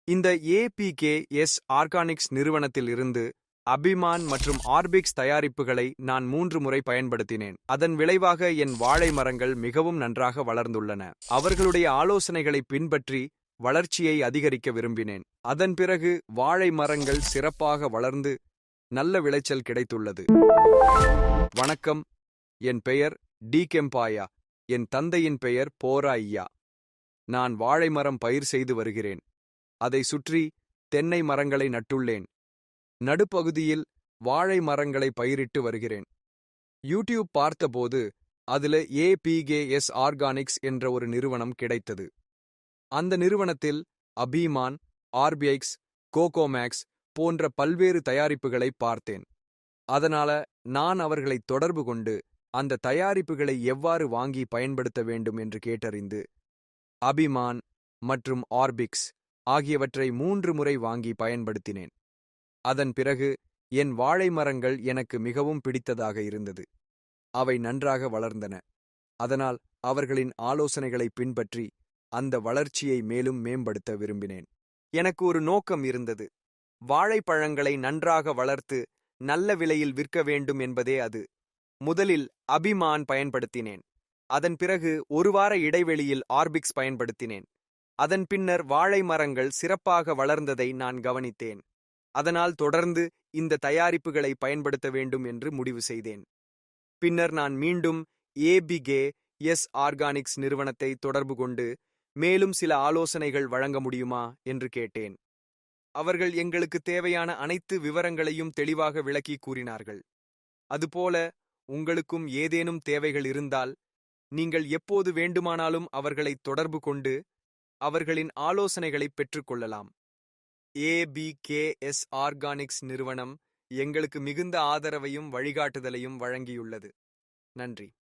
இந்த APKS organics நிறுவனத்தில் இருந்து அபிமான் மற்றும் ஆர்பிக்ஸ் தயாரிப்புகளை நான் 3 முறை பயன்படுத்தினேன். அதன் விளைவாக என் வாழை மரங்கள் மிகவும் நன்றாக வளர்ந்துள்ளன. அவர்களுடைய ஆலோசனைகளை பின்பற்றி வளர்ச்சியை அதிகரிக்க விரும்பினேன். அதன் பிறகு வாழை மரங்கள் சிறப்பாக வளர்ந்து நல்ல விளைச்சல் கிடைத்துள்ளது. வணக்கம், என் பெயர் டி கெம்பாயா. என் தந்தையின் பெயர் போரா ஐயா. நான் வாழை மரம் பயிர் செய்து வருகிறேன். அதை சுற்றி தென்னை மரங்களை நட்டுள்ளேன். நடுப்பகுதியில் வாழை மரங்களை பயிரிட்டு வருகிறேன். யூடியூப் பார்த்தபோது அதுல ஏபிகேஎஸ் ஆர்கானிக்ஸ் என்ற ஒரு நிறுவனம் கிடைத்தது. அந்த நிறுவனத்தில் அபிமான், ஆர்பிஐக்ஸ், கோகோமேக்ஸ் போன்ற பல்வேறு தயாரிப்புகளை பார்த்தேன். அதனால நான் அவர்களை தொடர்பு கொண்டு அந்த தயாரிப்புகளை எவ்வாறு வாங்கி பயன்படுத்த வேண்டும் என்று கேட்டறிந்து அபிமான் மற்றும் ஆர்பிக்ஸ் ஆகியவற்றை 3 முறை வாங்கி பயன்படுத்தினேன். அதன் பிறகு என் வாழை மரங்கள் எனக்கு மிகவும் பிடித்ததாக இருந்தது. அவை நன்றாக வளர்ந்தன. அதனால் அவர்களின் ஆலோசனைகளை பின்பற்றி அந்த வளர்ச்சியை மேலும் மேம்படுத்த விரும்பினேன். எனக்கு ஒரு நோக்கம் இருந்தது. வாழைப்பழங்களை நன்றாக வளர்த்து நல்ல விலையில் விற்க வேண்டும் என்பதே அது. முதலில் அபிமான் பயன்படுத்தினேன். அதன் பிறகு 1 வார இடைவெளியில் ஆர்பிக்ஸ் பயன்படுத்தினேன். அதன் பின்னர் வாழை மரங்கள் சிறப்பாக வளர்ந்ததை நான் கவனித்தேன். அதனால் தொடர்ந்து இந்த தயாரிப்புகளை பயன்படுத்த வேண்டும் என்று முடிவு செய்தேன். பின்னர் நான் மீண்டும் ஏபிகேஎஸ் ஆர்கானிக்ஸ் நிறுவனத்தை தொடர்பு கொண்டு மேலும் சில ஆலோசனைகள் வழங்க முடியுமா என்று கேட்டேன். அவர்கள் எங்களுக்கு தேவையான அனைத்து விவரங்களையும் தெளிவாக விளக்கி கூறினார்கள். அதுபோல உங்களுக்கும் ஏதேனும் தேவைகள் இருந்தால் நீங்கள் எப்போது வேண்டுமானாலும் அவர்களை தொடர்பு கொண்டு அவர்களின் ஆலோசனைகளை பெற்றுக்கொள்ளலாம். ஏபிகேஎஸ் ஆர்கானிக்ஸ் நிறுவனம் எங்களுக்கு மிகுந்த ஆதரவையும் வழிகாட்டுதலையும் வழங்கியுள்ளது. நன்றி.